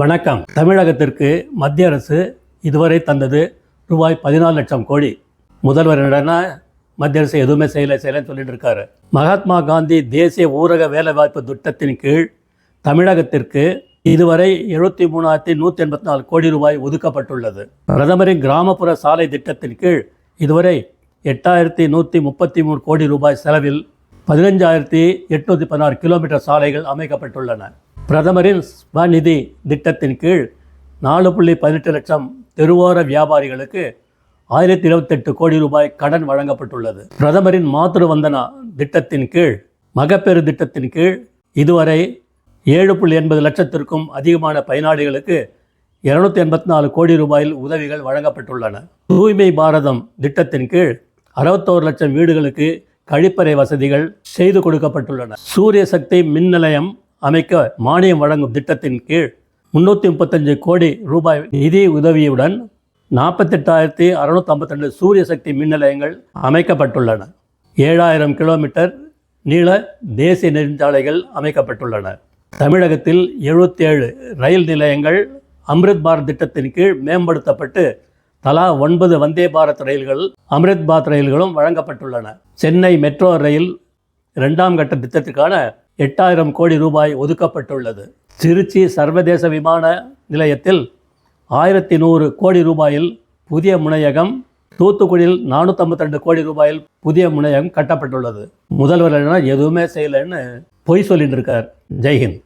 வணக்கம். தமிழகத்திற்கு மத்திய அரசு இதுவரை தந்தது ரூபாய் 14 லட்சம் கோடி. முதல்வர் என்னன்னா மத்திய அரசு எதுவுமே செய்யலைன்னு சொல்லிட்டு இருக்காரு. மகாத்மா காந்தி தேசிய ஊரக வேலைவாய்ப்பு திட்டத்தின் கீழ் தமிழகத்திற்கு இதுவரை 73,184 கோடி ரூபாய் ஒதுக்கப்பட்டுள்ளது. பிரதமரின் கிராமப்புற சாலை திட்டத்தின் கீழ் இதுவரை 8,133 கோடி ரூபாய் செலவில் 15,816 கிலோமீட்டர் சாலைகள் அமைக்கப்பட்டுள்ளன. பிரதமரின் ஸ்வநிதி திட்டத்தின் கீழ் 4.18 லட்சம் தெருவோர வியாபாரிகளுக்கு 1,028 கோடி ரூபாய் கடன் வழங்கப்பட்டுள்ளது. பிரதமரின் மாத்ரு வந்தனா திட்டத்தின் கீழ் மகப்பேறு திட்டத்தின் கீழ் இதுவரை 7.80 லட்சத்திற்கும் அதிகமான பயனாளிகளுக்கு 284 கோடி ரூபாயில் உதவிகள் வழங்கப்பட்டுள்ளன. தூய்மை பாரதம் திட்டத்தின் கீழ் 61 லட்சம் வீடுகளுக்கு கழிப்பறை வசதிகள் செய்து கொடுக்கப்பட்டுள்ளன. சூரிய சக்தி மின் நிலையம் அமைக்க மானியம் வழங்கும் திட்டத்தின் கீழ் 335 கோடி ரூபாய் நிதி உதவியுடன் 48,652 சூரிய சக்தி மின் நிலையங்கள் அமைக்கப்பட்டுள்ளன. 7,000 கிலோமீட்டர் நீள தேசிய நெடுஞ்சாலைகள் அமைக்கப்பட்டுள்ளன. தமிழகத்தில் 77 ரயில் நிலையங்கள் அம்ரித் பாரத் திட்டத்தின் கீழ் மேம்படுத்தப்பட்டு தலா 9 வந்தே பாரத் ரயில்கள் அம்ரித் பாரத் ரயில்களும் வழங்கப்பட்டுள்ளன. சென்னை மெட்ரோ ரயில் 2ஆம் கட்ட திட்டத்திற்கான 8,000 கோடி ரூபாய் ஒதுக்கப்பட்டுள்ளது. திருச்சி சர்வதேச விமான நிலையத்தில் 1,100 கோடி ரூபாயில் புதிய முனையகம், தூத்துக்குடியில் 452 கோடி ரூபாயில் புதிய முனையகம் கட்டப்பட்டுள்ளது. முதல்வர் எதுவுமே செய்யலைன்னு பொய் சொல்லிட்டு இருக்கார். ஜெய்ஹிந்த்.